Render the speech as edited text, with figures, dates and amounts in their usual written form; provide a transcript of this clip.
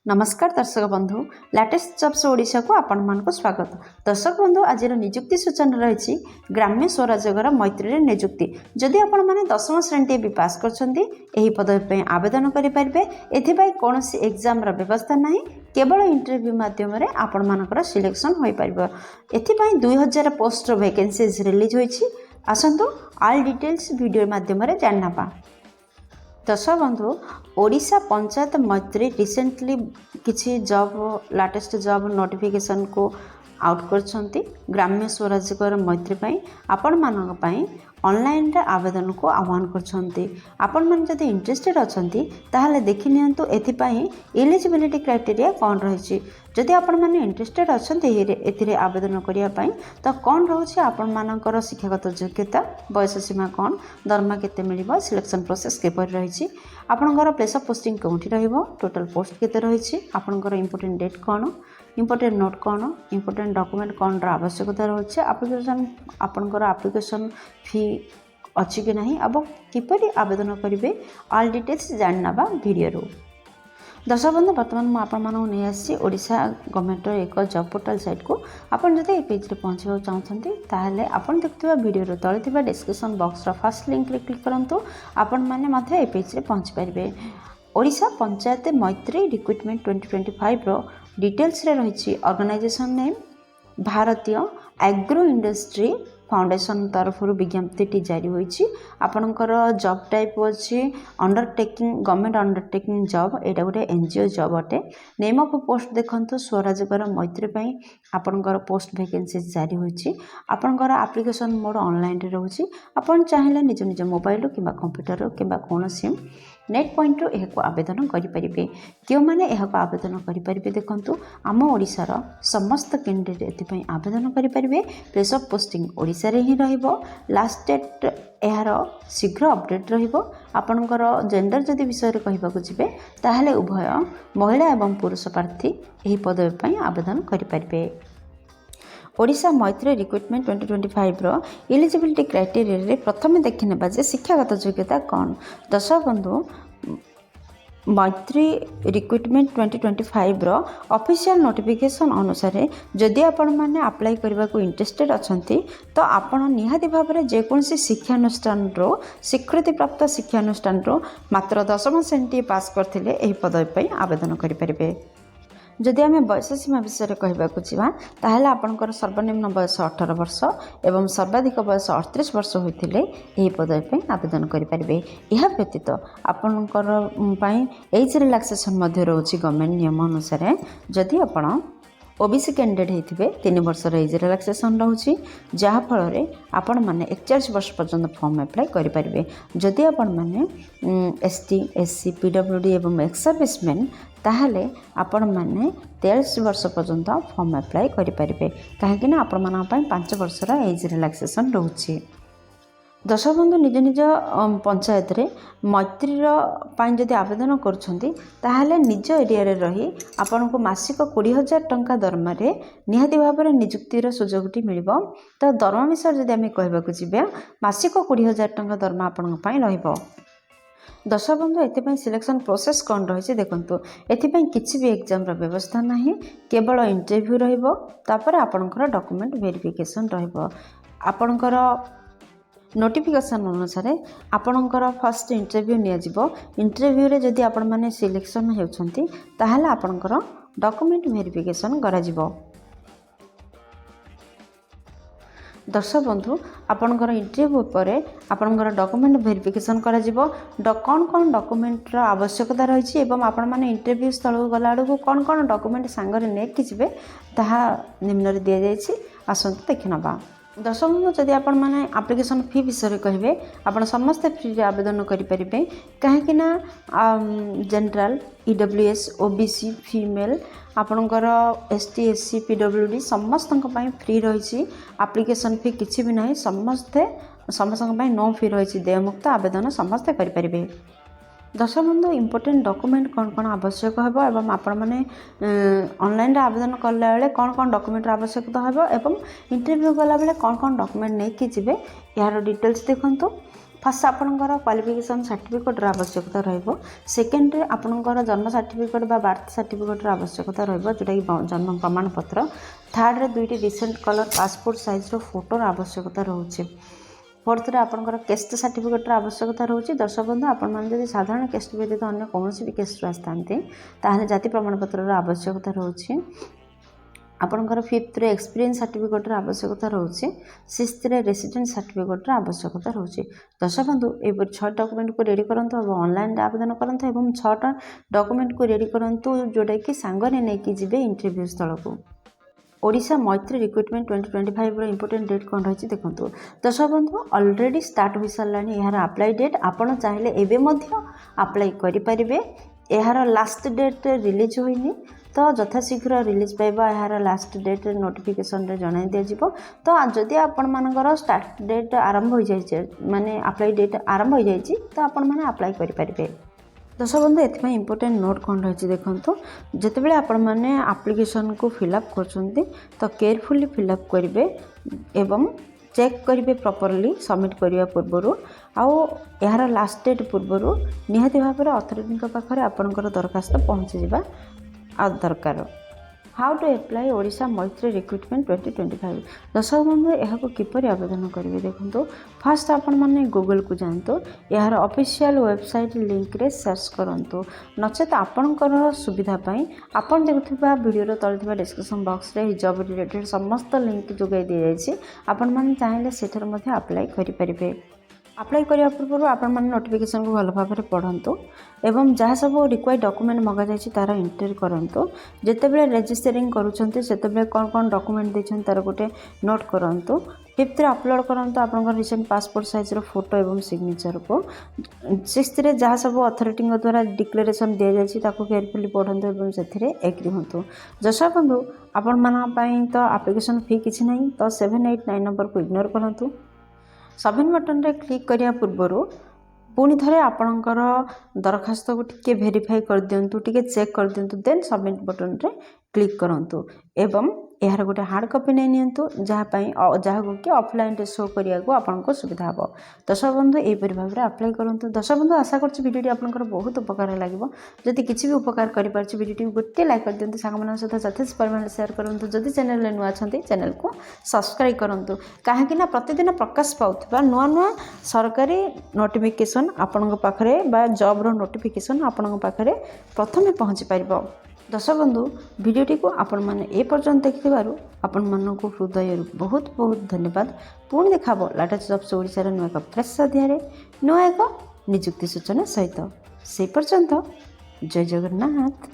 नमस्कार दर्शक बंधु लाटेस्ट जब्स ओडिशा को आपण मानक स्वागत। दर्शक बंधु आज नियुक्ति सूचना रही ग्राम्य स्वराज्यगर मैत्री नियुक्ति जदि आपण मैंने 10वीं श्रेणी भी पास कर पदवी आवेदन करेंगे। एथि कौन एग्जाम व्यवस्था ना केवल इंटरव्यू माध्यम आपण मानकर सिलेक्शन हो पार। एथि 2000 पोस्ट वैकेंसीज रिलीज होती। आसतु ऑल डिटेल्स वीडियो माध्यम जानना। दर्शक बंधु ओडिशा पंचायत मैत्री रिसेंटली किसी जॉब लाटेस्ट जॉब नोटिफिकेशन को आउट कर ग्राम्य स्वराज्यकर मैत्री आपण मानक ऑनलाइन रे आवेदन को आह्वान करपन मैंने जब इंटरेस्टेड अच्छा ताहले देखि नियंतु एथिपाई एलिजिबिलिटी क्राइटेरिया कौन रही। जदि आपण मैंने इंटरेस्टेड अच्छा ए आवेदन करने तो कौन रोचे आपण मानकर शिक्षागत योग्यता बयस सीमा कौन दरमा केते मिलिबो सिलेक्शन प्रोसेस केपर रही आपणकर प्लेस ऑफ पोस्टिंग कौटी रहिबो टोटल पोस्ट केते रही आपणकर इंपोर्टेंट डेट कौन इंपोर्टेंट नोट कौन इंपोर्टेंट डॉक्यूमेंट कौन आवश्यकता रही एप्लिकेशन आपणकर एप्लिकेशन फी अच्छी कि नहीं अब किपरि आवेदन करेंगे ऑल डिटेल्स जानना वीडियो। दर्शक बंधु बर्तमान मुझे नहीं आसी ओडिशा गवर्नमेंट एक जॉब पोर्टल साइट को आपन जदि पेज रे पहुँचा चाहते ताहले आपन देखुवा वीडियो तले डिस्क्रिप्शन बॉक्स फर्स्ट लिंक रे क्लिक करंतु आपन माने मध्य ए पेज रे पहुँच पारे। ओडिशा पंचायत मैत्री रिक्रुटमेंट 2025 रो डिटेल्स रे रही ऑर्गेनाइजेशन नेम भारतीय एग्रो इंडस्ट्री फाउंडेशन तरफ विज्ञप्ति जारी होती। आपणकर जॉब टाइप अच्छी अंडरटेकिंग गवर्नमेंट अंडरटेकिंग जॉब यहाँ गोटे एनजीओ जॉब अटे। नेम ऑफ पोस्ट देखो स्वराज्यकर मैत्री आपणकर पोस्ट वैकेंसीज जारी होती। आपणकर एप्लिकेशन मोड ऑनलाइन रे रोची आपन चाहिए निज निज मोबाइल कि कंप्यूटर कि कौन नेट पॉइंट रो यह आवेदन करेंगे। क्यों मैंने यह आवेदन करेंगे देखु आम ओडिशार समस्त कैंडिडेट एथि आवेदन करेंगे। प्लेस ऑफ पोस्टिंग ओडिशा रे ही रहिबो। लास्ट डेट यार शीघ्र अपडेट रहिबो। आपणकर जेंडर जदि विषय कहबाक जिबे ताहले उभय महिला एवं पुरुष प्रार्थी यही पदवी आवेदन करेंगे। ओडिशा मैत्री रिक्रुटमेंट 2025 रो एलिजिबिलिटी क्राइटेरिया रे प्रथम देखने जे शिक्षागत योग्यता कौन। दर्शक बंधु मैत्री रिक्रुटमेंट 2025 रो ऑफिशियल नोटिफिकेशन अनुसार जदि आपण माने अप्लाई करबा को इंटरेस्टेड अछंती तो आपण निहाती भाव में जेकोसी शिक्षानुष्ठान रो स्वीकृति प्राप्त शिक्षानुष्ठान रो मात्र 10वीं श्रेणी पास करथिले एही पदवी आवेदन करि परिबे। जदि आम बयस सीमा विषय कहवाक जावा ताहले आपणकर सर्वनिम्न बयस 18 वर्ष एवं सर्वाधिक बयस 38 वर्ष होते यही पदवी आवेदन करेंगे। यह व्यतीत आपणकर एज रिलैक्सेशन रोचे गवर्नमेंट नियम अनुसार जदि आपण ओबीसी कैंडिडेट होते 3 वर्ष एज रिलैक्सेशन रोचे जहाँफल आपण मैंने 41 वर्ष पर्यंत फॉर्म अप्लाई करेंगे। जदि आपण मैंने एसटी एससी पीडब्ल्यूडी एवं एक्स सर्विसमैन ताहले आपण मैंने 43 वर्ष पर्यंत फॉर्म अप्लाई करेंगे कहीं आपण मान 5 वर्षर एज रिलैक्सेशन रोचे। दर्शक बंधु निज निज पंचायत रे मैत्री जदि आवेदन करुँचे निज एरिया रे रही आपण को मासिक 20,000 टंका दरमा निहाती भाव में नियुक्तिर सुजोगटी मिल। तो दरमा विषय जदि आम कहवाक जावा मासिक 20,000 टंका दरमा आपण रहिबो। दर्शक बंधु एथि सिलेक्शन प्रोसेस कौन रही देखु एथि किसी भी एग्जाम व्यवस्था ना केवल इंटरव्यू रहिबो तापर आपणकर डॉक्यूमेंट वेरिफिकेशन रहिबो। आपणकर नोटिफिकेशन अनुसार आपणकर फर्स्ट इंटरव्यू नियाजिबो। इंटरव्यू रे जदि आपण माने सिलेक्शन हेउछंती ताहले आपणकर डॉक्यूमेंट वेरिफिकेशन कराजिबो। दर्शक बंधु आपणकर इंटरव्यू पर आपणकर डॉक्यूमेंट वेरिफिकेशन कराजिबो। कौन कौन डॉक्यूमेंट आवश्यकता रही एवं आपण माने इंटरव्यू स्थल गला बेलू कौन कौन डॉक्यूमेंट सांगरे नेक जिबे ताहा निम्न दि जाइछि। आसंतु देखि नबा। दर्शक बंधु जदि आपण माने एप्लिकेशन फी विषय कहे आपण समस्त फ्री आवेदन करेंगे कहीं जनरल ईडब्ल्यूएस ओबीसी फीमेल आपणकर एसटी एससी पीडब्ल्यूडी समस्त फ्री रही। एप्लिकेशन फी किसी भी ना समस्त नो फी रही देयमुक्त आवेदन समस्ते करेंगे। दर्शक बंधु इंपोर्टेंट डॉक्यूमेंट कौन कौन आवश्यक होबो एवं आपण माने ऑनलाइन आवेदन करला बेले कौन कौन डॉक्यूमेंट आवश्यकता होबो एवं इंटरव्यू गला बेले कौन कौन डॉक्यूमेंट नहीं कि जिबे यार डिटेल्स देखंतु। फास्ट आपणकर क्वालिफिकेशन सर्टिफिकेटर आवश्यकता रहिबो। सेकेंड रे आपणकर जन्म सर्टिफिकेट बा बर्थ सर्टिफिकेटर आवश्यकता रहिबो जोटा कि जन्म प्रमाण पत्र। थर्ड रे दुईटी रिसेंट कलर पासपोर्ट साइज रो फोटोर आवश्यकता रहुछि। फोर्थ रे आपणकर केस्ट सर्टिफिकेटर आवश्यकता रहुछि। दर्शक बंधु आपण मान जदि साधारण केस्ट व्यतीत अन्य कोनोसी भी केस्ट आस्थान्ते ताहाले जाति प्रमाण पत्र आवश्यकता रहुछि। आपणकर फिफ्थ रे एक्सपीरियंस सर्टिफिकेटर आवश्यकता रहुछि। सिक्स्थ रे रेसिडेंट सर्टिफिकेटर आवश्यकता रहुछि। दर्शक बंधु ए 6 डॉक्यूमेंट को रेडी करंतु और ऑनलाइन आवेदन करंतु एवं 6टा डॉक्यूमेंट को रेडी करंतु जोटा कि सांगरे नै कि जिबे इंटरव्यू स्थल को। ओडिशा मैत्री रिक्रुटमेंट 2025 रो इंपोर्टेंट डेट कौन रही देखो। दर्शक बंधु ऑलरेडी स्टार्ट हो सारा यार अप्लाई डेट आपण चाहिए एबे मध्य अप्लाई करें। यार लास्ट डेट रिलीज होइनी तो यथाशीघ्र रिलीज पाइबा यार लास्ट डेट नोटिफिकेशन रे जणाई दिया जिवो। तो जदि आपण मानकर स्टार्ट डेट आरंभ हो जाय माने अप्लाई डेट आरंभ हो जाय तो आपण माने अप्लाई करि परिबे। दर्शक बंधु एथि इंपोर्टेंट नोट कौन रही देखो। जितेबाला आपण मैंने एप्लिकेशन को फिलअप कर तो केयरफुली फिलअप करेंगे एवं चेक करेंगे प्रॉपर्ली सबमिट करने पूर्वर आउ यार लास्ट डेट पूर्वर निहाती भाव में अथॉरिटी पाखे आपंकर दरखास्त पहुँची जा दरकार। हाउ टू एप्लाई ओडिशा मैत्री रिक्रुटमेंट 2025। दर्शक बंधु यह किपर आवेदन करेंगे देखो। फास्ट आपण मैंने गूगल को जातु यार ऑफिशियल वेबसाइट लिंक रे सर्च करूँ नचेत आपणकर सुविधापी आपन देखुवा वीडियो तले डिस्क्रिप्शन बॉक्स रे जॉब रिलेटेड समस्त लिंक जोगाई दी जाइए। आपण मैंने चाहिए सेठर अप्लाई करेंगे। अप्लाई करने पूर्व आपण मैंने नोटिफिकेशन को भल भाव में पढ़ु एवं जहाँ सब रिक्वायर्ड डॉक्यूमेंट मगा जाइए तार एंटर करूँ। जितेबाला रजिस्टरिंग करुँचे कौन कौन डॉक्यूमेंट देते तार गोटे नोट करूँ। फिफ्थ रे अपलोड करूँ आपंकर रिसेंट पासपोर्ट साइज रो फोटो एवं सिग्नेचर को। सिक्स्थ रे जहाँ सब अथॉरिटी द्वारा डिक्लेरेशन दि जाए केयरफुली पढ़ु और से एग्री हूँ। दर्शक बंधु आपण मान तो एप्लिकेशन फी किसी ना तो 789 नंबर को इग्नोर करूँ। सबमिट बटन रे क्लिक करिया पूर्वर पुणी थे आपणकर दरखास्त को टिके वेरीफाई कर दिंतु टिके चेक कर दिंतु देन सबमिट बटन रे क्लिक करंतु एवं यार गोटे हार्ड कॉपी नहीं नियंतु जहाँ कि ऑफलाइन रे शो करिया को आपनको सुविधा हो। दर्शक बंधु एपरि भाव में अप्लाई करंतु। दर्शक बंधु आशा करछि वीडियो आपनकर बहुत उपकार लागिवो। जदि किछि भी उपकार करि पारछि वीडियो गोटे लाइक कर दियंतु सांगमान सहित यथेष्ट परिमाण शेयर करंतु। जदि चैनल रे नुआ छथि चैनल को सब्सक्राइब करंतु काहेकि ना प्रतिदिन प्रकाश पाउथबा नुआ नुआ सरकारी नोटिफिकेशन आपनक पाखरे बा जॉब रो नोटिफिकेशन आपनक पाखरे प्रथमे पहुँची पारिबो। दर्शक बंधु वीडियोटी को आपण मैंने ए पर्यंत देखिबारु आपण मानक हृदय बहुत बहुत धन्यवाद। पुणी देखाबो लेटेस्ट जॉब्स ओडिशा नुआ एक फ्रेश अध्याय नुआ एक निजुक्ति सूचना सहित। से पर्यंत जय जगन्नाथ।